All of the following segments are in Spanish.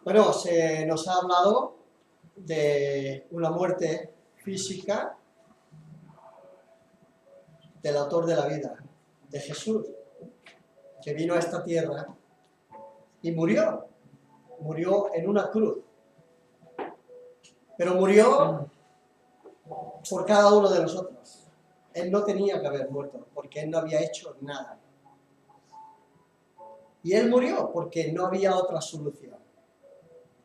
Bueno, se nos ha hablado de una muerte física del autor de la vida, de Jesús, que vino a esta tierra y murió en una cruz, pero murió por cada uno de nosotros. Él no tenía que haber muerto, porque él no había hecho nada. Y él murió porque no había otra solución.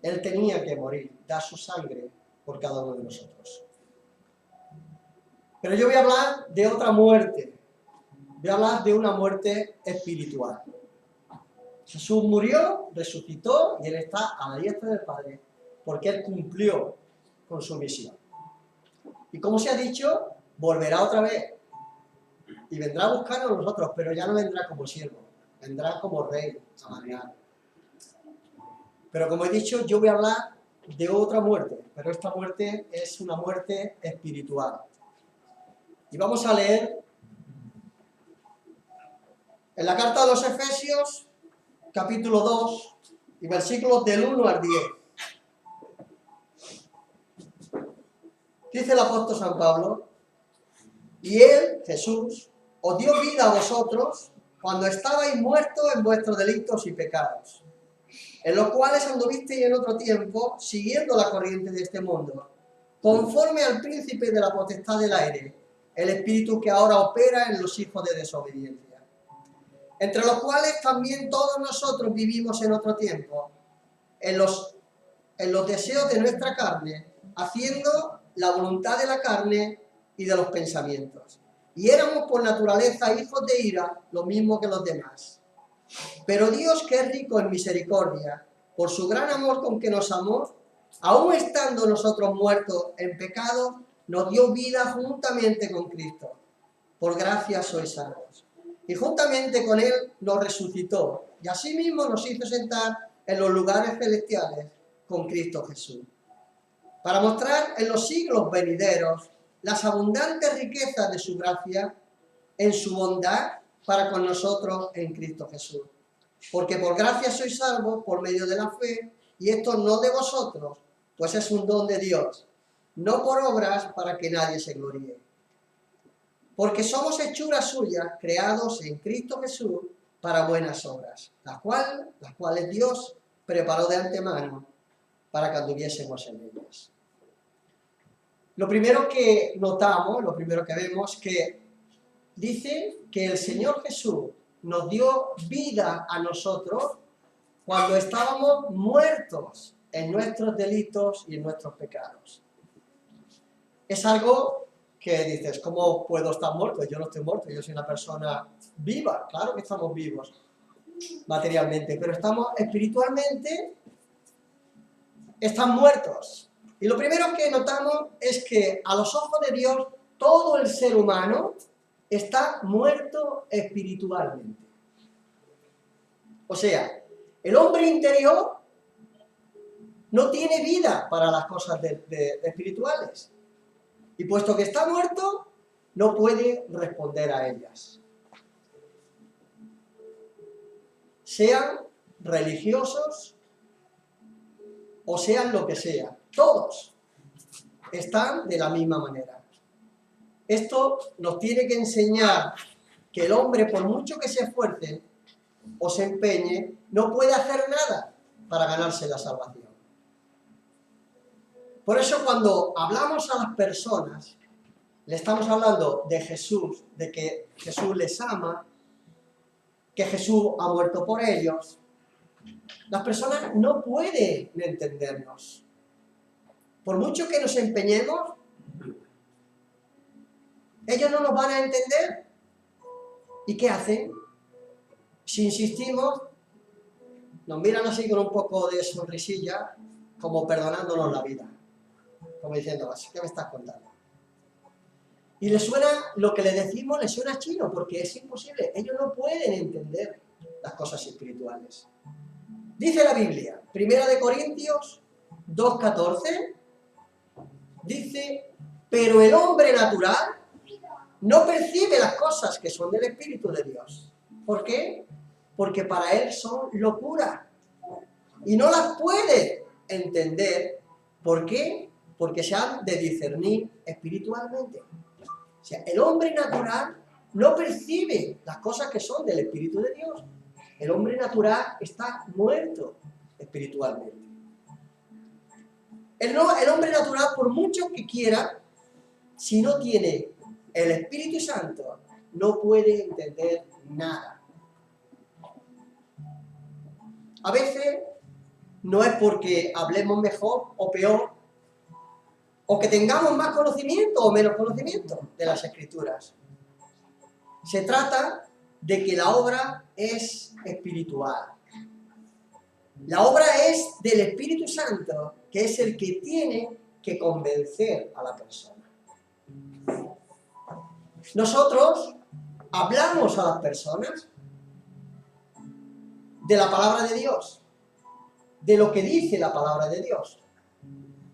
Él tenía que morir, dar su sangre por cada uno de nosotros. Pero yo voy a hablar de otra muerte. Voy a hablar de una muerte espiritual. Jesús murió, resucitó y él está a la diestra del Padre porque él cumplió con su misión. Y como se ha dicho, volverá otra vez y vendrá a buscarnos a nosotros, pero ya no vendrá como siervo, vendrá como rey a reinar. Pero como he dicho, yo voy a hablar de otra muerte, pero esta muerte es una muerte espiritual. Y vamos a leer en la carta a los Efesios, capítulo 2, y versículos del 1 al 10. Dice el apóstol San Pablo: y él, Jesús, os dio vida a vosotros cuando estabais muertos en vuestros delitos y pecados, en los cuales anduvisteis en otro tiempo, siguiendo la corriente de este mundo, conforme al príncipe de la potestad del aire, el espíritu que ahora opera en los hijos de desobediencia, entre los cuales también todos nosotros vivimos en otro tiempo, en los deseos de nuestra carne, haciendo la voluntad de la carne y de los pensamientos. Y éramos por naturaleza hijos de ira, lo mismo que los demás. Pero Dios, que es rico en misericordia, por su gran amor con que nos amó, aun estando nosotros muertos en pecado, nos dio vida juntamente con Cristo. Por gracia sois salvos. Y juntamente con él nos resucitó, y asimismo nos hizo sentar en los lugares celestiales con Cristo Jesús, para mostrar en los siglos venideros las abundantes riquezas de su gracia en su bondad para con nosotros en Cristo Jesús. Porque por gracia sois salvos por medio de la fe, y esto no de vosotros, pues es un don de Dios, no por obras para que nadie se gloríe. Porque somos hechuras suyas, creados en Cristo Jesús para buenas obras, las cuales Dios preparó de antemano para que anduviésemos en ellas. Lo primero que notamos, lo primero que vemos, que dice que el Señor Jesús nos dio vida a nosotros cuando estábamos muertos en nuestros delitos y en nuestros pecados. Es algo que dices, ¿cómo puedo estar muerto? Yo no estoy muerto, yo soy una persona viva. Claro que estamos vivos materialmente, pero estamos espiritualmente, están muertos. Y lo primero que notamos es que a los ojos de Dios todo el ser humano está muerto espiritualmente. O sea, el hombre interior no tiene vida para las cosas espirituales. Y puesto que está muerto, no puede responder a ellas. Sean religiosos o sean lo que sea, todos están de la misma manera. Esto nos tiene que enseñar que el hombre, por mucho que se esfuerce o se empeñe, no puede hacer nada para ganarse la salvación. Por eso cuando hablamos a las personas, le estamos hablando de Jesús, de que Jesús les ama, que Jesús ha muerto por ellos. Las personas no pueden entendernos. Por mucho que nos empeñemos, ellos no nos van a entender. ¿Y qué hacen? Si insistimos, nos miran así con un poco de sonrisilla, como perdonándonos la vida. Como diciendo, ¿qué me estás contando? Y les suena, lo que le decimos les suena chino, porque es imposible. Ellos no pueden entender las cosas espirituales. Dice la Biblia, 1 Corintios 2:14, dice, pero el hombre natural no percibe las cosas que son del Espíritu de Dios. ¿Por qué? Porque para él son locura. y no las puede entender. ¿Por qué? Porque se han de discernir espiritualmente. O sea, el hombre natural no percibe las cosas que son del Espíritu de Dios. El hombre natural está muerto espiritualmente. El hombre natural, por mucho que quiera, si no tiene el Espíritu Santo, no puede entender nada. A veces no es porque hablemos mejor o peor, o que tengamos más conocimiento o menos conocimiento de las Escrituras. Se trata de que la obra es espiritual. La obra es del Espíritu Santo, que es el que tiene que convencer a la persona. Nosotros hablamos a las personas de la palabra de Dios, de lo que dice la palabra de Dios.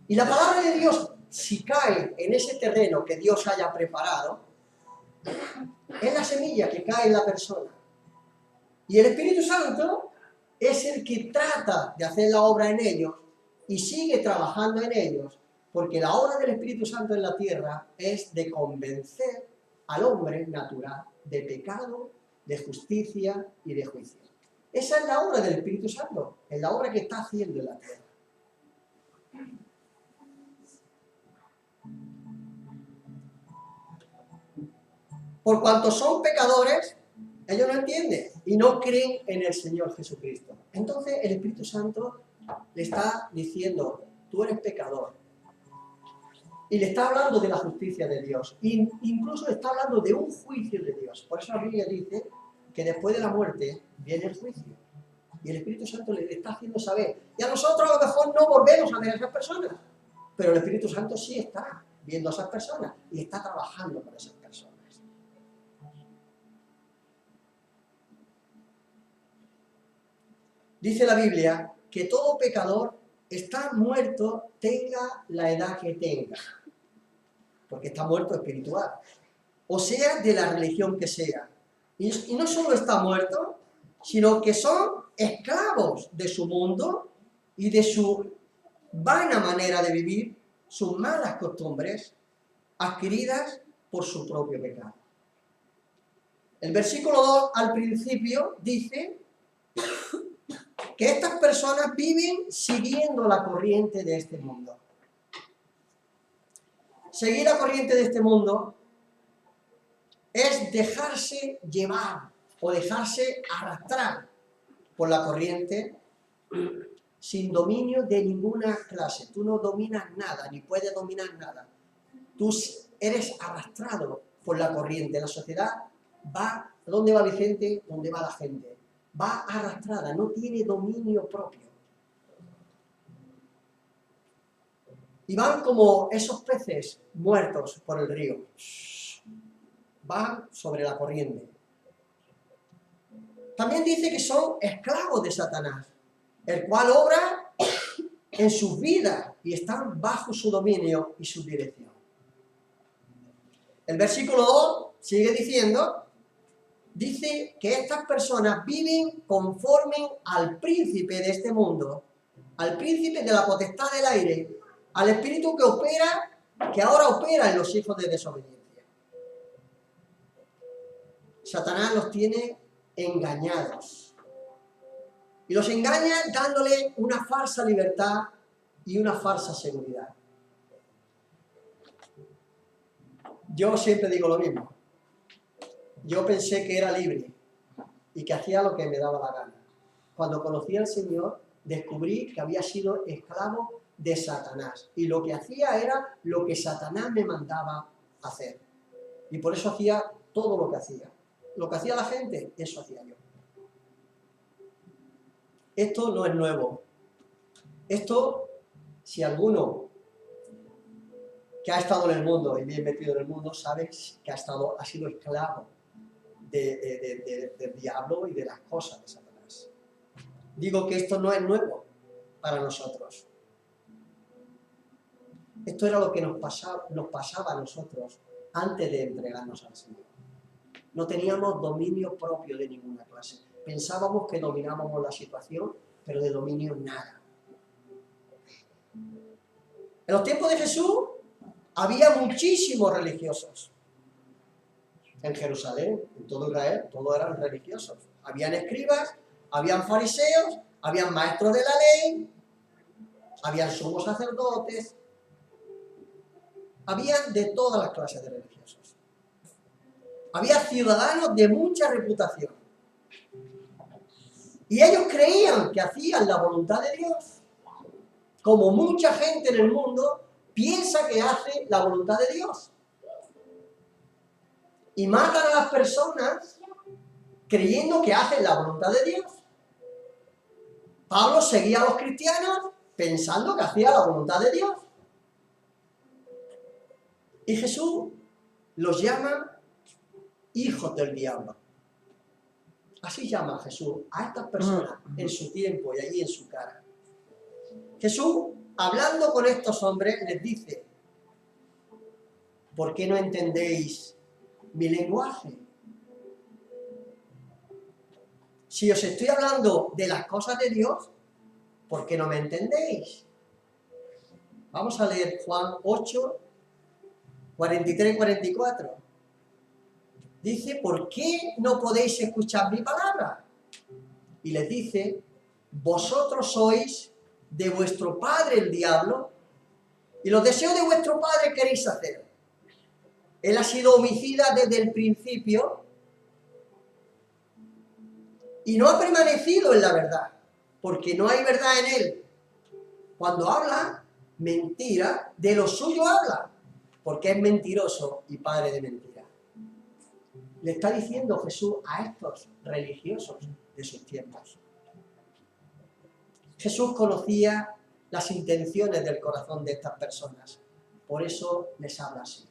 Y la palabra de Dios, si cae en ese terreno que Dios haya preparado, es la semilla que cae en la persona. Y el Espíritu Santo es el que trata de hacer la obra en ellos y sigue trabajando en ellos, porque la obra del Espíritu Santo en la tierra es de convencer al hombre natural de pecado, de justicia y de juicio. Esa es la obra del Espíritu Santo, es la obra que está haciendo en la tierra. Por cuanto son pecadores, ellos no entienden y no creen en el Señor Jesucristo. Entonces el Espíritu Santo le está diciendo, tú eres pecador. Y le está hablando de la justicia de Dios. E incluso le está hablando de un juicio de Dios. Por eso la Biblia dice que después de la muerte viene el juicio. Y el Espíritu Santo le está haciendo saber. Y a nosotros a lo mejor no volvemos a ver a esas personas. Pero el Espíritu Santo sí está viendo a esas personas y está trabajando con esas personas. Dice la Biblia que todo pecador está muerto, tenga la edad que tenga. Porque está muerto espiritual. O sea, de la religión que sea. Y no solo está muerto, sino que son esclavos de su mundo y de su vana manera de vivir, sus malas costumbres, adquiridas por su propio pecado. El versículo 2 al principio dice que estas personas viven siguiendo la corriente de este mundo. Seguir la corriente de este mundo es dejarse llevar o dejarse arrastrar por la corriente sin dominio de ninguna clase. Tú no dominas nada, ni puedes dominar nada. Tú eres arrastrado por la corriente. La sociedad va, ¿dónde va Vicente? ¿Dónde va la gente? Va arrastrada, no tiene dominio propio. Y van como esos peces muertos por el río. Van sobre la corriente. También dice que son esclavos de Satanás, el cual obra en sus vidas y están bajo su dominio y su dirección. El versículo 2 sigue diciendo, dice que estas personas viven conforme al príncipe de este mundo, al príncipe de la potestad del aire, al espíritu que ahora opera en los hijos de desobediencia. Satanás los tiene engañados. Y los engaña dándole una falsa libertad y una falsa seguridad. Yo siempre digo lo mismo. Yo pensé que era libre y que hacía lo que me daba la gana. Cuando conocí al Señor, descubrí que había sido esclavo de Satanás. Y lo que hacía era lo que Satanás me mandaba hacer. Y por eso hacía todo lo que hacía. Lo que hacía la gente, eso hacía yo. Esto no es nuevo. Esto, si alguno que ha estado en el mundo y bien metido en el mundo, sabe que ha sido esclavo del diablo y de las cosas de Satanás. Digo que esto no es nuevo para nosotros. Esto era lo que nos pasaba a nosotros antes de entregarnos al Señor. No teníamos dominio propio de ninguna clase. Pensábamos que dominábamos la situación pero de dominio nada. En los tiempos de Jesús había muchísimos religiosos. En Jerusalén, en todo Israel, todos eran religiosos. Habían escribas, habían fariseos, habían maestros de la ley, habían sumos sacerdotes, habían de todas las clases de religiosos. Había ciudadanos de mucha reputación. Y ellos creían que hacían la voluntad de Dios. Como mucha gente en el mundo piensa que hace la voluntad de Dios. Y matan a las personas creyendo que hacen la voluntad de Dios. Pablo seguía a los cristianos pensando que hacía la voluntad de Dios. Y Jesús los llama hijos del diablo. Así llama Jesús a estas personas en su tiempo y allí en su cara. Jesús, hablando con estos hombres, les dice: ¿por qué no entendéis mi lenguaje? Si os estoy hablando de las cosas de Dios, ¿por qué no me entendéis? Vamos a leer Juan 8, 43 y 44. Dice: ¿por qué no podéis escuchar mi palabra? Y les dice: vosotros sois de vuestro padre el diablo, y los deseos de vuestro padre queréis hacer. Él ha sido homicida desde el principio y no ha permanecido en la verdad, porque no hay verdad en él. Cuando habla mentira, de lo suyo habla, porque es mentiroso y padre de mentira. Le está diciendo Jesús a estos religiosos de sus tiempos. Jesús conocía las intenciones del corazón de estas personas, por eso les habla así.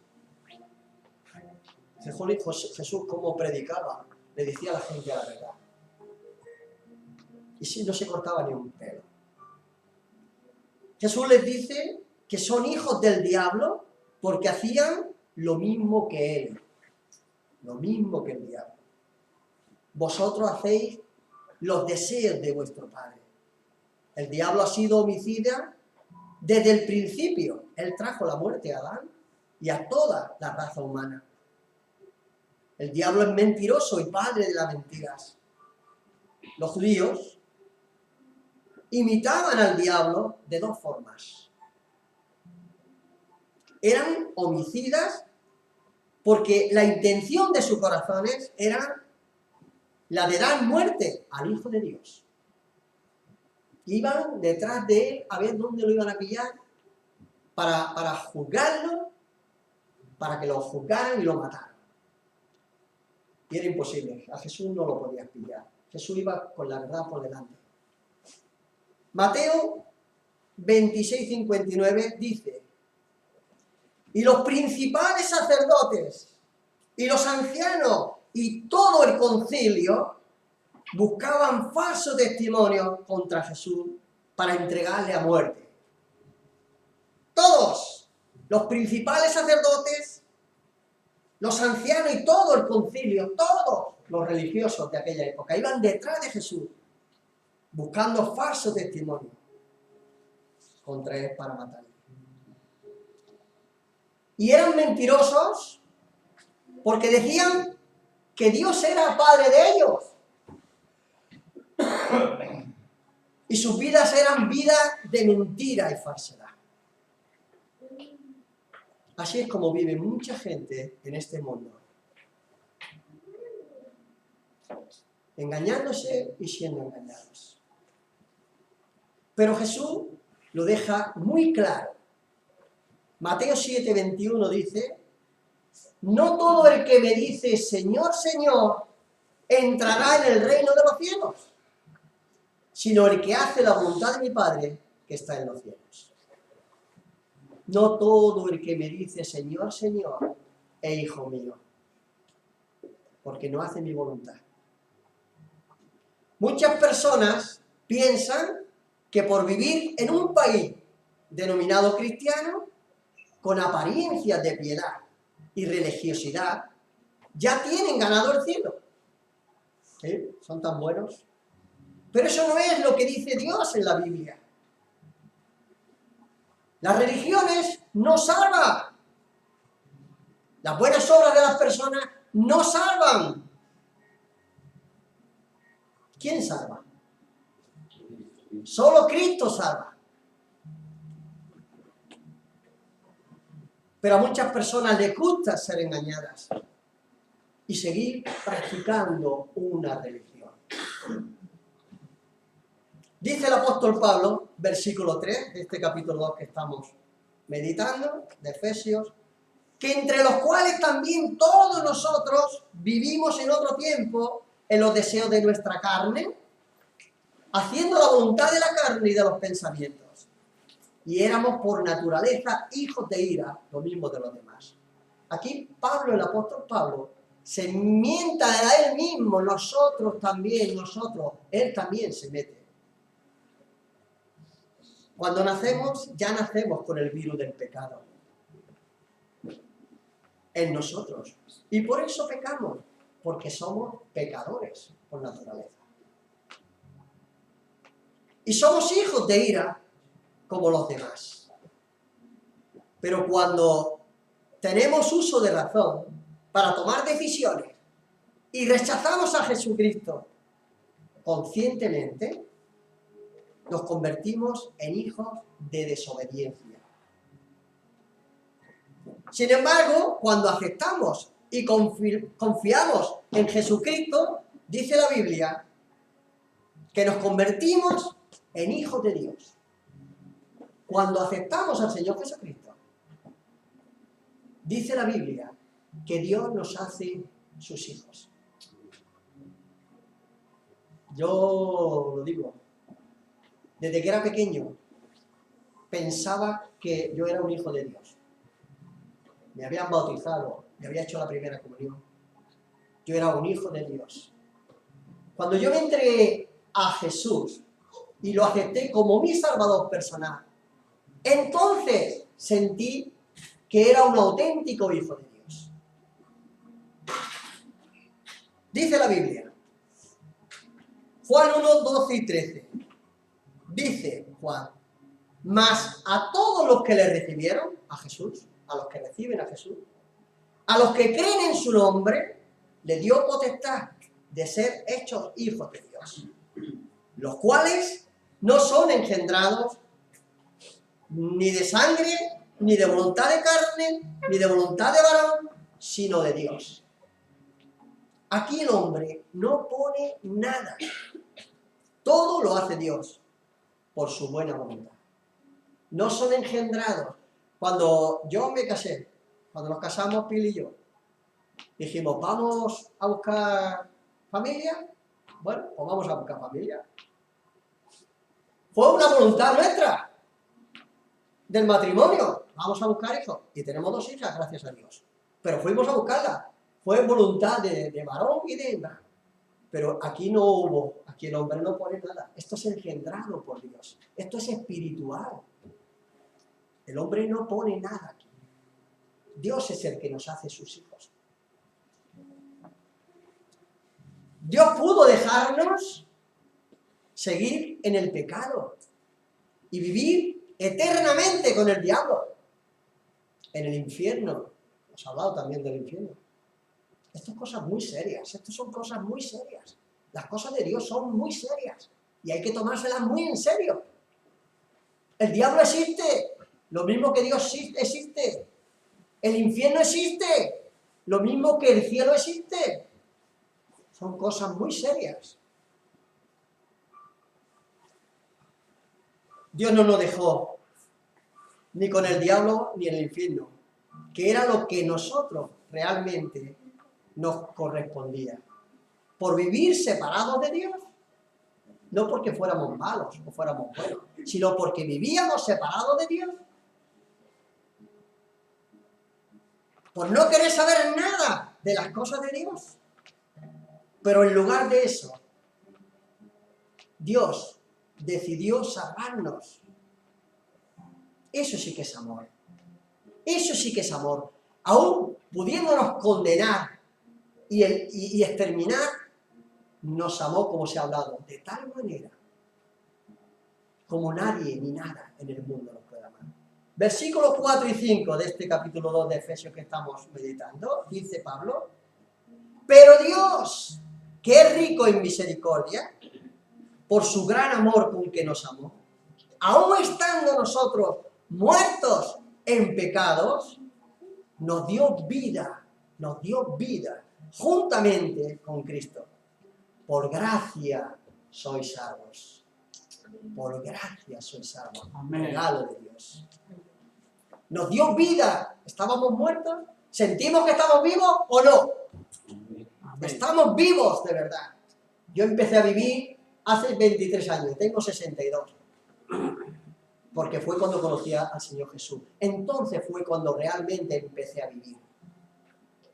Jesús, como predicaba, le decía a la gente la verdad. Y si no se cortaba ni un pelo. Jesús les dice que son hijos del diablo porque hacían lo mismo que él. Lo mismo que el diablo. Vosotros hacéis los deseos de vuestro padre. El diablo ha sido homicida desde el principio. Él trajo la muerte a Adán y a toda la raza humana. El diablo es mentiroso y padre de las mentiras. Los judíos imitaban al diablo de dos formas. Eran homicidas porque la intención de sus corazones era la de dar muerte al Hijo de Dios. Iban detrás de él a ver dónde lo iban a pillar para juzgarlo, para que lo juzgaran y lo mataran. Y era imposible, a Jesús no lo podías pillar. Jesús iba con la verdad por delante. Mateo 26:59 dice: y los principales sacerdotes y los ancianos y todo el concilio buscaban falso testimonio contra Jesús para entregarle a muerte. Todos, los principales sacerdotes, los ancianos y todo el concilio, todos los religiosos de aquella época, iban detrás de Jesús buscando falso testimonio contra él para matarle. Y eran mentirosos porque decían que Dios era padre de ellos. Y sus vidas eran vidas de mentira y falsedad. Así es como vive mucha gente en este mundo. Engañándose y siendo engañados. Pero Jesús lo deja muy claro. Mateo 7:21 dice: no todo el que me dice Señor, Señor, entrará en el reino de los cielos, sino el que hace la voluntad de mi Padre que está en los cielos. No todo el que me dice Señor, Señor, es hijo mío, porque no hace mi voluntad. Muchas personas piensan que por vivir en un país denominado cristiano, con apariencias de piedad y religiosidad, ya tienen ganado el cielo. ¿Sí? Son tan buenos. Pero eso no es lo que dice Dios en la Biblia. Las religiones no salvan. Las buenas obras de las personas no salvan. ¿Quién salva? Solo Cristo salva. Pero a muchas personas les gusta ser engañadas y seguir practicando una religión. Dice el apóstol Pablo, versículo 3 de este capítulo 2 que estamos meditando, de Efesios, que entre los cuales también todos nosotros vivimos en otro tiempo en los deseos de nuestra carne, haciendo la voluntad de la carne y de los pensamientos. Y éramos por naturaleza hijos de ira, lo mismo de los demás. Aquí Pablo, el apóstol Pablo, se mienta a él mismo, él también se mete. Cuando nacemos, ya nacemos con el virus del pecado en nosotros. Y por eso pecamos, porque somos pecadores por naturaleza. Y somos hijos de ira como los demás. Pero cuando tenemos uso de razón para tomar decisiones y rechazamos a Jesucristo conscientemente, nos convertimos en hijos de desobediencia. Sin embargo, cuando aceptamos y confiamos en Jesucristo, dice la Biblia que nos convertimos en hijos de Dios. Cuando aceptamos al Señor Jesucristo, dice la Biblia que Dios nos hace sus hijos. Yo lo digo, desde que era pequeño pensaba que yo era un hijo de Dios. Me habían bautizado, me había hecho la primera comunión. Yo era un hijo de Dios. Cuando yo me entregué a Jesús y lo acepté como mi Salvador personal, entonces sentí que era un auténtico hijo de Dios. Dice la Biblia, Juan 1, 12 y 13. Dice Juan, mas a todos los que le recibieron, a Jesús, a los que reciben a Jesús, a los que creen en su nombre, le dio potestad de ser hechos hijos de Dios, los cuales no son engendrados ni de sangre, ni de voluntad de carne, ni de voluntad de varón, sino de Dios. Aquí el hombre no pone nada. Todo lo hace Dios por su buena voluntad. No son engendrados. Cuando yo me casé, cuando nos casamos Pili y yo, dijimos, ¿vamos a buscar familia? Bueno, pues vamos a buscar familia. Fue una voluntad nuestra del matrimonio. Vamos a buscar hijos. Y tenemos 2 hijas, gracias a Dios. Pero fuimos a buscarla. Fue voluntad de varón y de hembra. Pero aquí no hubo, aquí el hombre no pone nada. Esto es engendrado por Dios. Esto es espiritual. El hombre no pone nada aquí. Dios es el que nos hace sus hijos. Dios pudo dejarnos seguir en el pecado y vivir eternamente con el diablo en el infierno. Hemos hablado también del infierno. Esto son cosas muy serias, estas son cosas muy serias. Las cosas de Dios son muy serias y hay que tomárselas muy en serio. El diablo existe, lo mismo que Dios existe. El infierno existe, lo mismo que el cielo existe. Son cosas muy serias. Dios no nos dejó ni con el diablo ni en el infierno, que era lo que nosotros realmente nos correspondía. Por vivir separados de Dios, no porque fuéramos malos o fuéramos buenos, sino porque vivíamos separados de Dios. Por no querer saber nada de las cosas de Dios. Pero en lugar de eso, Dios decidió salvarnos. Eso sí que es amor. Eso sí que es amor. Aún pudiéndonos condenar y exterminar, nos amó, como se ha hablado, de tal manera como nadie ni nada en el mundo nos puede amar. Versículos 4 y 5 de este capítulo 2 de Efesios que estamos meditando, dice Pablo: pero Dios, que es rico en misericordia, por su gran amor con que nos amó, aun estando nosotros muertos en pecados, nos dio vida juntamente con Cristo. Por gracia sois salvos. Por gracia sois salvos. Amén. Regalo de Dios. Nos dio vida. ¿Estábamos muertos? ¿Sentimos que estamos vivos o no? Amén. Estamos vivos de verdad. Yo empecé a vivir hace 23 años, tengo 62. Porque fue cuando conocí al Señor Jesús. Entonces fue cuando realmente empecé a vivir.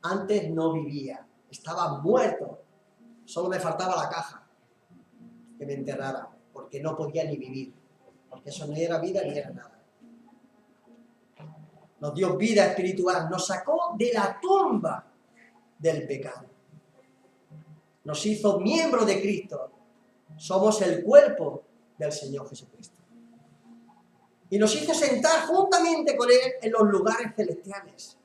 Antes no vivía, estaba muerto. Solo me faltaba la caja que me enterrara, porque no podía ni vivir. Porque eso no era vida ni era nada. Nos dio vida espiritual, nos sacó de la tumba del pecado. Nos hizo miembros de Cristo. Somos el cuerpo del Señor Jesucristo. Y nos hizo sentar juntamente con Él en los lugares celestiales.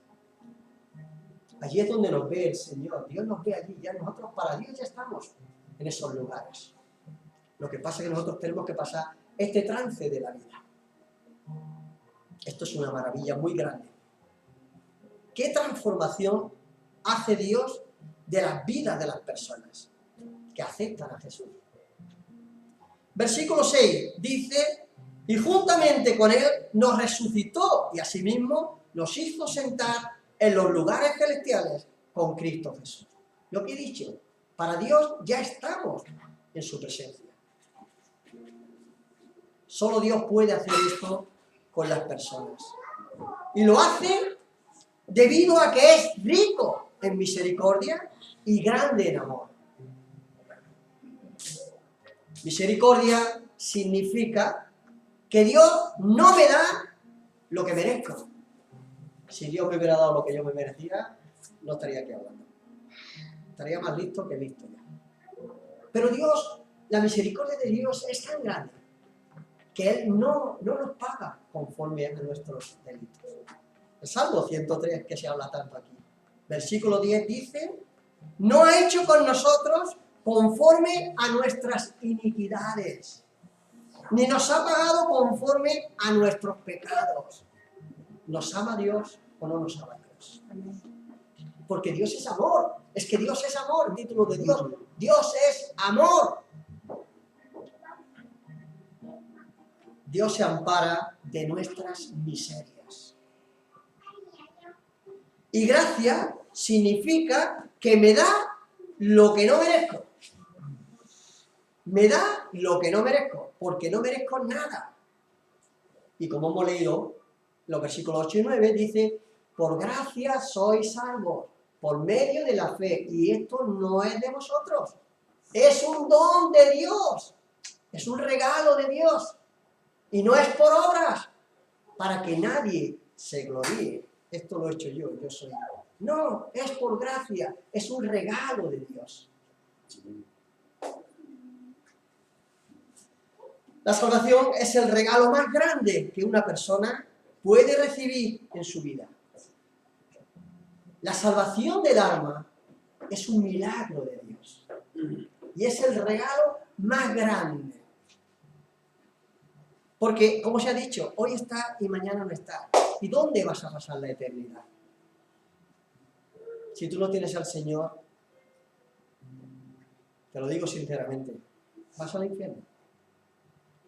Allí es donde nos ve el Señor. Dios nos ve allí. Ya nosotros para Dios ya estamos en esos lugares. Lo que pasa es que nosotros tenemos que pasar este trance de la vida. Esto es una maravilla muy grande. ¿Qué transformación hace Dios de las vidas de las personas que aceptan a Jesús? Versículo 6 dice: y juntamente con Él nos resucitó y asimismo nos hizo sentar en los lugares celestiales con Cristo Jesús. Lo que he dicho, para Dios ya estamos en su presencia. Solo Dios puede hacer esto con las personas. Y lo hace debido a que es rico en misericordia y grande en amor. Misericordia significa que Dios no me da lo que merezco. Si Dios me hubiera dado lo que yo me merecía, no estaría aquí hablando. Estaría más listo que listo ya. Pero Dios, la misericordia de Dios es tan grande que Él no nos paga conforme a nuestros delitos. El Salmo 103 que se habla tanto aquí. Versículo 10 dice: no ha hecho con nosotros conforme a nuestras iniquidades, ni nos ha pagado conforme a nuestros pecados. ¿Nos ama Dios o no nos ama Dios? Porque Dios es amor. Es que Dios es amor, el título de Dios. Dios es amor. Dios se ampara de nuestras miserias. Y gracia significa que me da lo que no merezco. Me da lo que no merezco, porque no merezco nada. Y como hemos leído, los versículos 8 y 9 dice: por gracia sois salvos, por medio de la fe, y esto no es de vosotros. Es un don de Dios, es un regalo de Dios, y no es por obras, para que nadie se gloríe. Esto lo he hecho yo soy yo. No, es por gracia, es un regalo de Dios. La salvación es el regalo más grande que una persona puede recibir en su vida. La salvación del alma es un milagro de Dios. Y es el regalo más grande. Porque, como se ha dicho, hoy está y mañana no está. ¿Y dónde vas a pasar la eternidad? Si tú no tienes al Señor, te lo digo sinceramente, vas al infierno.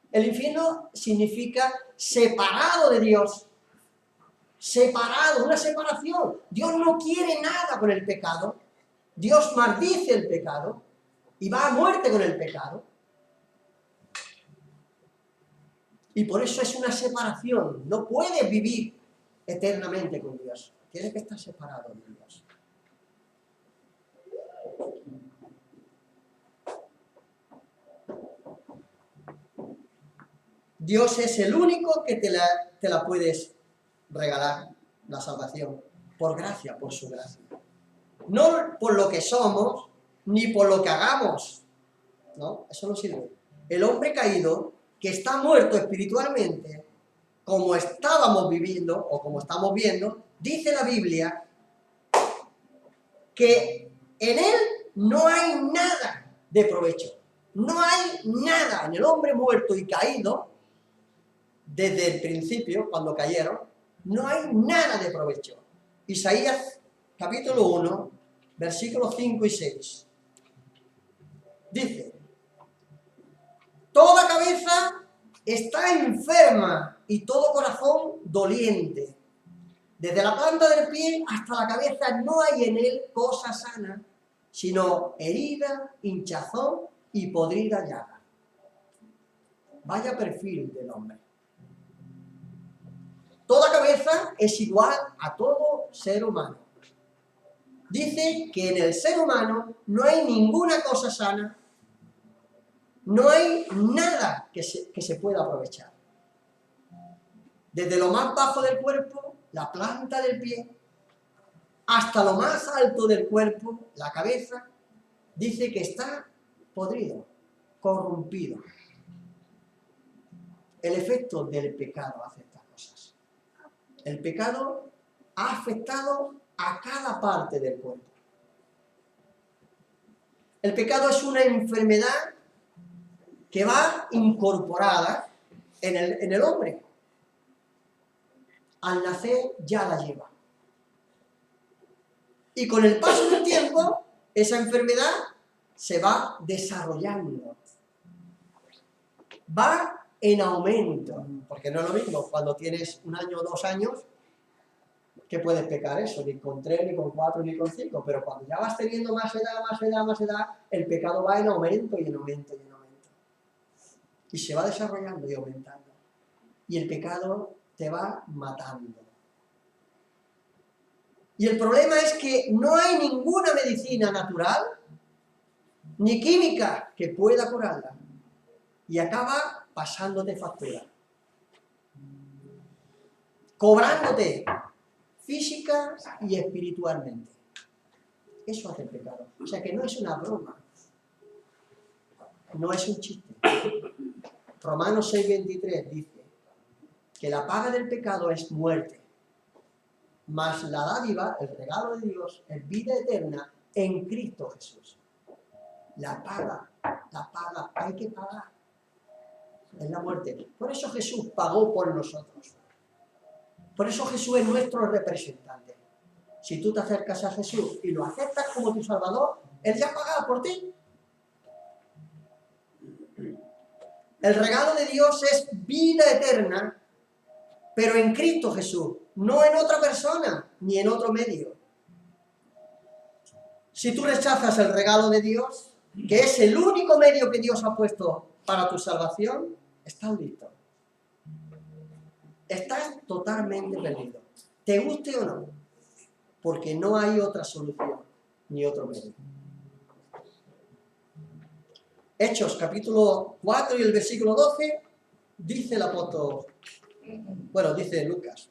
El infierno significa separado de Dios. Separado, una separación. Dios no quiere nada con el pecado. Dios maldice el pecado y va a muerte con el pecado. Y por eso es una separación. No puedes vivir eternamente con Dios. Tienes que estar separado de Dios. Dios es el único que te la puedes regalar, la salvación, por gracia, por su gracia. No por lo que somos, ni por lo que hagamos, No, eso no sirve. El hombre caído, que está muerto espiritualmente, como estábamos viviendo, o como estamos viendo, dice la Biblia, que en él no hay nada de provecho. No hay nada en el hombre muerto y caído, desde el principio, cuando cayeron, no hay nada de provecho. Isaías, capítulo 1, versículos 5 y 6. Dice, toda cabeza está enferma y todo corazón doliente. Desde la planta del pie hasta la cabeza no hay en él cosa sana, sino herida, hinchazón y podrida llaga. Vaya perfil del hombre. Toda cabeza es igual a todo ser humano. Dice que en el ser humano no hay ninguna cosa sana, no hay nada que se pueda aprovechar. Desde lo más bajo del cuerpo, la planta del pie, hasta lo más alto del cuerpo, la cabeza, dice que está podrido, corrompido. El efecto del pecado hace estas cosas. El pecado ha afectado a cada parte del cuerpo. El pecado es una enfermedad que va incorporada en el hombre. Al nacer ya la lleva. Y con el paso del tiempo, esa enfermedad se va desarrollando. Va en aumento. Porque no es lo mismo cuando tienes 1 año o 2 años, que puedes pecar eso, ni con 3, ni con 4, ni con 5. Pero cuando ya vas teniendo más edad, el pecado va en aumento y en aumento y en aumento. Y se va desarrollando y aumentando. Y el pecado te va matando. Y el problema es que no hay ninguna medicina natural ni química que pueda curarla. Y acaba pasándote factura. Cobrándote física y espiritualmente. Eso hace el pecado. O sea que no es una broma. No es un chiste. Romanos 6:23 dice que la paga del pecado es muerte, mas la dádiva, el regalo de Dios, es vida eterna en Cristo Jesús. La paga, hay que pagar. Es la muerte. Por eso Jesús pagó por nosotros. Por eso Jesús es nuestro representante. Si tú te acercas a Jesús y lo aceptas como tu Salvador, Él ya ha pagado por ti. El regalo de Dios es vida eterna, pero en Cristo Jesús, no en otra persona, ni en otro medio. Si tú rechazas el regalo de Dios, que es el único medio que Dios ha puesto para tu salvación, estás listo. Estás totalmente perdido. Te guste o no, porque no hay otra solución, ni otro medio. Hechos, capítulo 4 y el versículo 12, dice el apóstol, dice Lucas.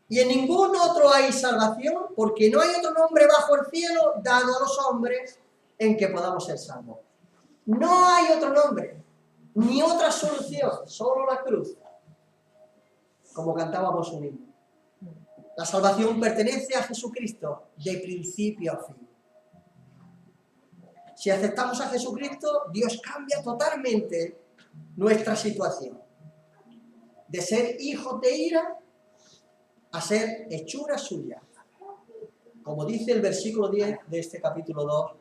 Y en ningún otro hay salvación, porque no hay otro nombre bajo el cielo dado a los hombres en que podamos ser salvos. No hay otro nombre, ni otra solución, solo la cruz. Como cantábamos un himno. La salvación pertenece a Jesucristo de principio a fin. Si aceptamos a Jesucristo, Dios cambia totalmente nuestra situación. De ser hijos de ira a ser hechura suya. Como dice el versículo 10 de este capítulo 2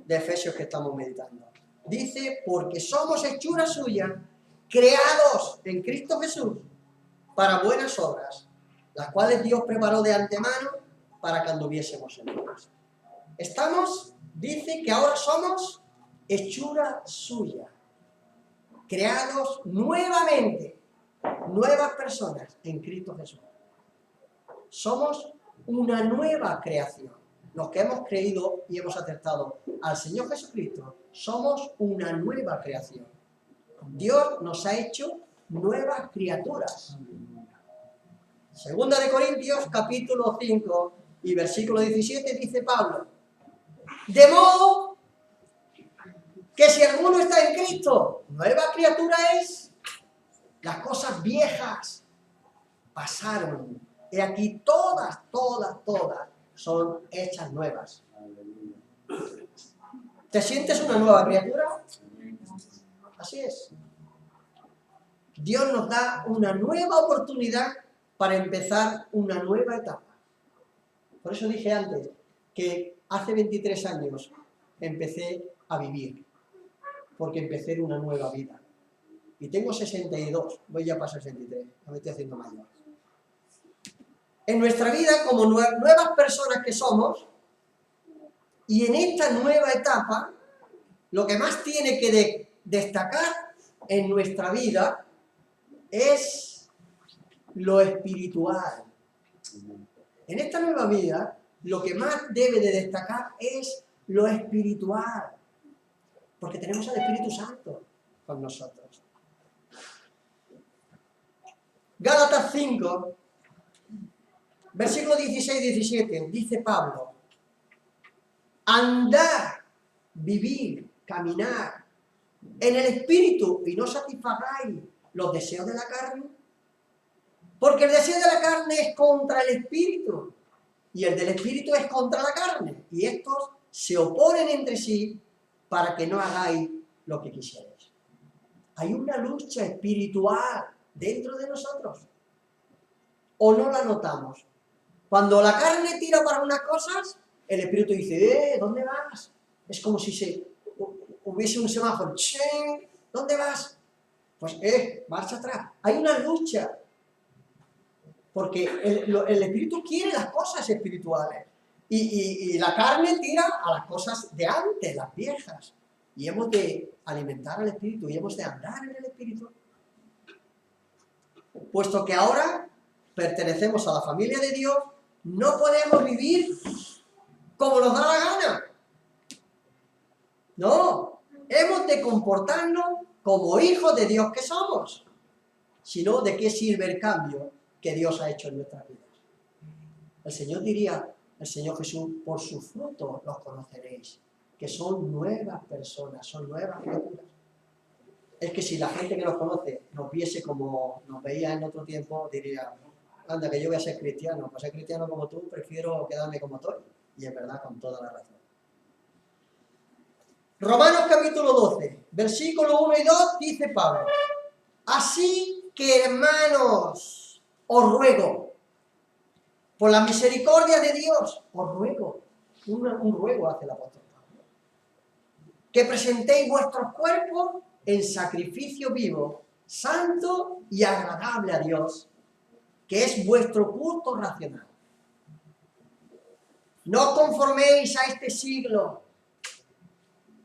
de Efesios que estamos meditando. Dice, porque somos hechura suya, creados en Cristo Jesús para buenas obras, las cuales Dios preparó de antemano para que anduviésemos en ellas. Dice que ahora somos hechura suya, creados nuevamente, nuevas personas en Cristo Jesús. Somos una nueva creación. Los que hemos creído y hemos aceptado al Señor Jesucristo, somos una nueva creación. Dios nos ha hecho nuevas criaturas. Segunda de Corintios, capítulo 5 y versículo 17, dice Pablo, de modo Que si alguno está en Cristo, nueva criatura es. Las cosas viejas pasaron. Y aquí todas son hechas nuevas. ¿Te sientes una nueva criatura? Así es. Dios nos da una nueva oportunidad para empezar una nueva etapa. Por eso dije antes que hace 23 años empecé a vivir, porque empecé una nueva vida. Y tengo 62, voy ya para 63, ya me estoy haciendo mayor. En nuestra vida, como nuevas personas que somos, y en esta nueva etapa, lo que más tiene que destacar en nuestra vida es lo espiritual. En esta nueva vida, lo que más debe de destacar es lo espiritual, porque tenemos al Espíritu Santo con nosotros. Gálatas 5, versículo 16-17, dice Pablo: andar, vivir, caminar en el Espíritu y no satisfagáis los deseos de la carne, porque el deseo de la carne es contra el Espíritu y el del Espíritu es contra la carne, y estos se oponen entre sí para que no hagáis lo que quisierais. Hay una lucha espiritual dentro de nosotros, ¿o no la notamos? Cuando la carne tira para unas cosas, el Espíritu dice, ¿dónde vas? Es como si hubiese un semáforo. ¡Ching! ¿Dónde vas? Pues, marcha atrás. Hay una lucha. Porque el Espíritu quiere las cosas espirituales. Y la carne tira a las cosas de antes, las viejas. Y hemos de alimentar al Espíritu y hemos de andar en el Espíritu. Puesto que ahora pertenecemos a la familia de Dios, no podemos vivir como nos da la gana. No, hemos de comportarnos como hijos de Dios que somos. Si no, ¿de qué sirve el cambio que Dios ha hecho en nuestras vidas? El Señor diría, el Señor Jesús, por sus frutos los conoceréis, que son nuevas personas, son nuevas criaturas. Es que si la gente que nos conoce nos viese como nos veía en otro tiempo, diría, anda, que yo voy a ser cristiano. Para ser cristiano como tú, prefiero quedarme como estoy. Y es verdad, con toda la razón. Romanos capítulo 12, versículo 1 y 2, dice Pablo: así que, hermanos, os ruego, por la misericordia de Dios, os ruego, un ruego hace el apóstol Pablo, que presentéis vuestros cuerpos en sacrificio vivo, santo y agradable a Dios, que es vuestro culto racional. No os conforméis a este siglo,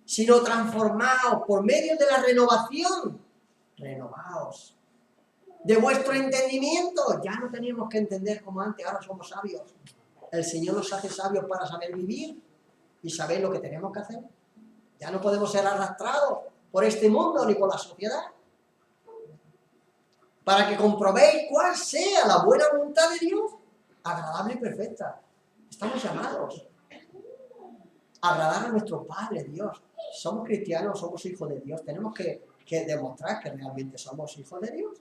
sino transformaos por medio de la renovación. Renovaos de vuestro entendimiento. Ya no tenemos que entender como antes, ahora somos sabios. El Señor nos hace sabios para saber vivir y saber lo que tenemos que hacer. Ya no podemos ser arrastrados por este mundo ni por la sociedad. Para que comprobéis cuál sea la buena voluntad de Dios, agradable y perfecta. Estamos llamados a agradar a nuestro Padre Dios. Somos cristianos, somos hijos de Dios. Tenemos que demostrar que realmente somos hijos de Dios.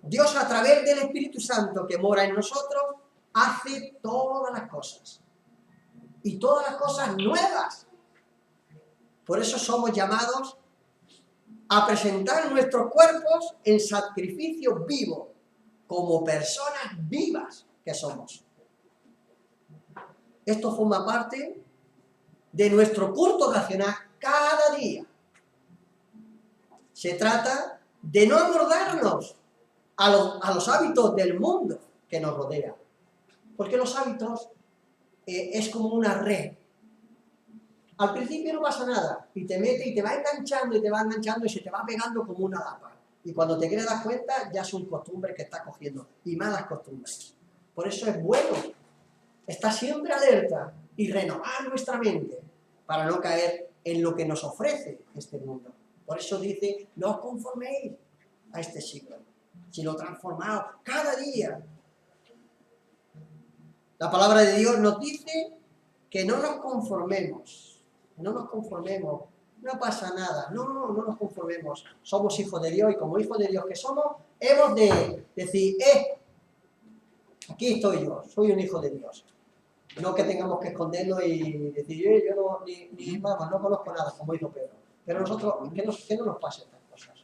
Dios, a través del Espíritu Santo que mora en nosotros, hace todas las cosas. Y todas las cosas nuevas. Por eso somos llamados a presentar nuestros cuerpos en sacrificio vivo, como personas vivas que somos. Esto forma parte de nuestro culto racional cada día. Se trata de no amoldarnos a los hábitos del mundo que nos rodea. Porque los hábitos es como una red. Al principio no pasa nada, y te mete y te va enganchando y te va enganchando y se te va pegando como una lapa. Y cuando te quieres dar cuenta, ya son costumbres que estás cogiendo, y malas costumbres. Por eso es bueno estar siempre alerta y renovar nuestra mente para no caer en lo que nos ofrece este mundo. Por eso dice, no os conforméis a este siglo, sino transformaos cada día. La palabra de Dios nos dice que no nos conformemos. no nos conformemos, no pasa nada, no nos conformemos. Somos hijos de Dios y como hijos de Dios que somos, hemos de decir, aquí estoy yo, soy un hijo de Dios. No que tengamos que escondernos y decir, yo no, vamos, no conozco nada, como hizo Pedro. Pero nosotros, que no nos pase estas cosas.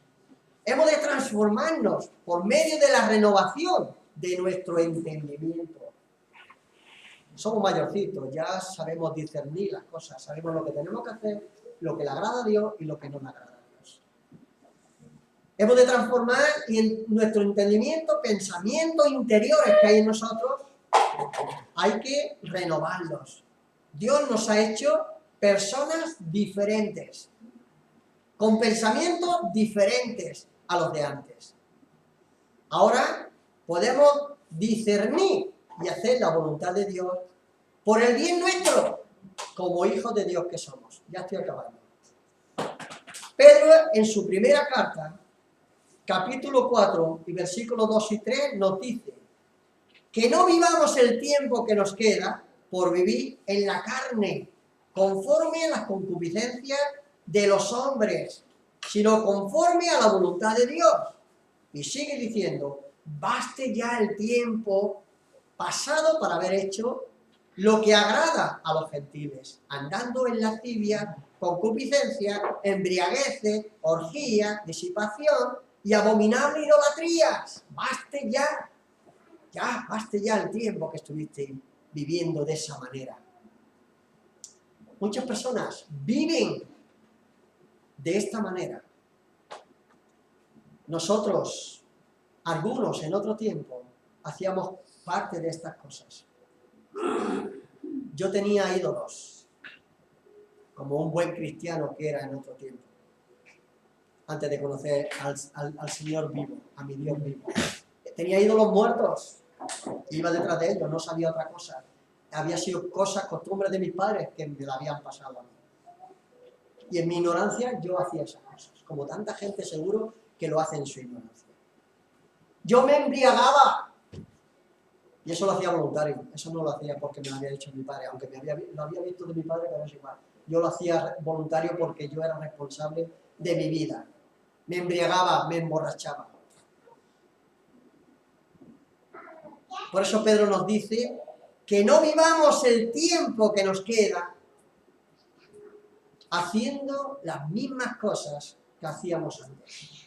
Hemos de transformarnos por medio de la renovación de nuestro entendimiento. Somos mayorcitos, ya sabemos discernir las cosas, sabemos lo que tenemos que hacer, lo que le agrada a Dios y lo que no le agrada a Dios. Hemos de transformar en nuestro entendimiento, pensamientos interiores que hay en nosotros, hay que renovarlos. Dios nos ha hecho personas diferentes, con pensamientos diferentes a los de antes. Ahora podemos discernir y hacer la voluntad de Dios por el bien nuestro, como hijos de Dios que somos. Ya estoy acabando. Pedro, en su primera carta, capítulo 4 y versículos 2 y 3, nos dice que no vivamos el tiempo que nos queda por vivir en la carne, conforme a las concupiscencias de los hombres, sino conforme a la voluntad de Dios. Y sigue diciendo, baste ya el tiempo pasado para haber hecho lo que agrada a los gentiles, andando en lascivia, concupiscencia, embriagueces, orgías, disipación y abominables idolatrías. Baste ya el tiempo que estuviste viviendo de esa manera. Muchas personas viven de esta manera. Nosotros, algunos en otro tiempo, hacíamos parte de estas cosas. Yo tenía ídolos, como un buen cristiano que era en otro tiempo, antes de conocer al Señor vivo, a mi Dios vivo. Tenía ídolos muertos, iba detrás de ellos, no sabía otra cosa. Había sido cosas, costumbres de mis padres que me la habían pasado a mí. Y en mi ignorancia yo hacía esas cosas, como tanta gente seguro que lo hace en su ignorancia. Yo me embriagaba. Y eso lo hacía voluntario, eso no lo hacía porque me lo había dicho mi padre, aunque lo había visto de mi padre, pero es igual. Yo lo hacía voluntario porque yo era responsable de mi vida. Me embriagaba, me emborrachaba. Por eso Pedro nos dice que no vivamos el tiempo que nos queda haciendo las mismas cosas que hacíamos antes.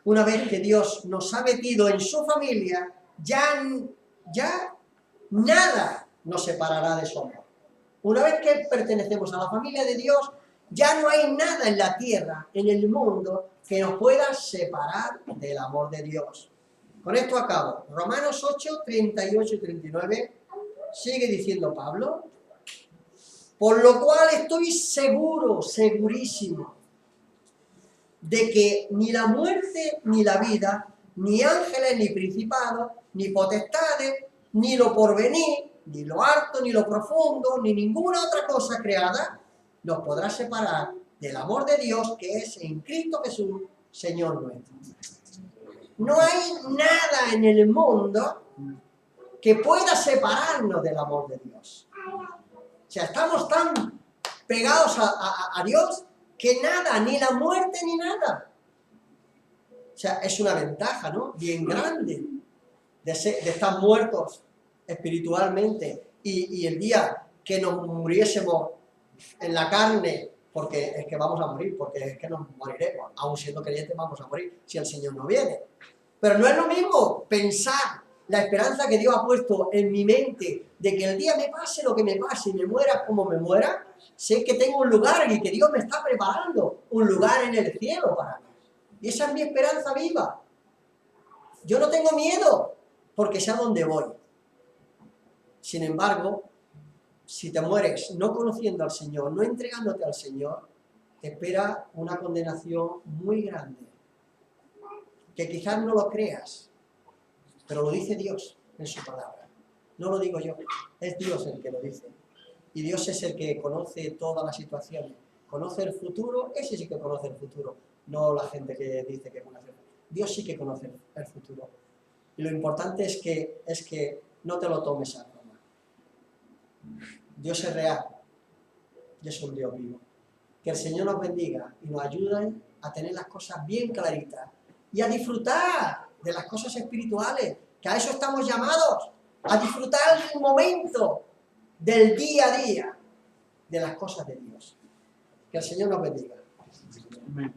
Una vez que Dios nos ha metido en su familia, ya nada nos separará de su amor. Una vez que pertenecemos a la familia de Dios, ya no hay nada en la tierra, en el mundo, que nos pueda separar del amor de Dios. Con esto acabo. Romanos 8, 38 y 39, sigue diciendo Pablo, por lo cual estoy seguro, segurísimo, de que ni la muerte ni la vida, ni ángeles ni principados, ni potestades, ni lo porvenir, ni lo alto, ni lo profundo, ni ninguna otra cosa creada, nos podrá separar del amor de Dios que es en Cristo Jesús, Señor nuestro. No hay nada en el mundo que pueda separarnos del amor de Dios. O sea, estamos tan pegados a Dios que nada, ni la muerte ni nada. O sea, es una ventaja, ¿no? Bien grande de estar muertos espiritualmente y el día que nos muriésemos en la carne, porque es que vamos a morir, porque es que nos moriremos, aún siendo creyentes vamos a morir si el Señor no viene. Pero no es lo mismo pensar la esperanza que Dios ha puesto en mi mente de que el día me pase lo que me pase y me muera como me muera, sé que tengo un lugar y que Dios me está preparando un lugar en el cielo para mí. Y esa es mi esperanza viva. Yo no tengo miedo porque sé a dónde voy. Sin embargo, si te mueres no conociendo al Señor, no entregándote al Señor, te espera una condenación muy grande. Que quizás no lo creas, pero lo dice Dios en su palabra. No lo digo yo, es Dios el que lo dice. Y Dios es el que conoce todas las situaciones. Conoce el futuro, ese sí que conoce el futuro. No la gente que dice que conoce. Dios sí que conoce el futuro. Y lo importante es que no te lo tomes a broma. Dios es real y es un Dios vivo. Que el Señor nos bendiga y nos ayude a tener las cosas bien claritas y a disfrutar de las cosas espirituales, que a eso estamos llamados, a disfrutar del momento, del día a día, de las cosas de Dios. Que el Señor nos bendiga. Amén.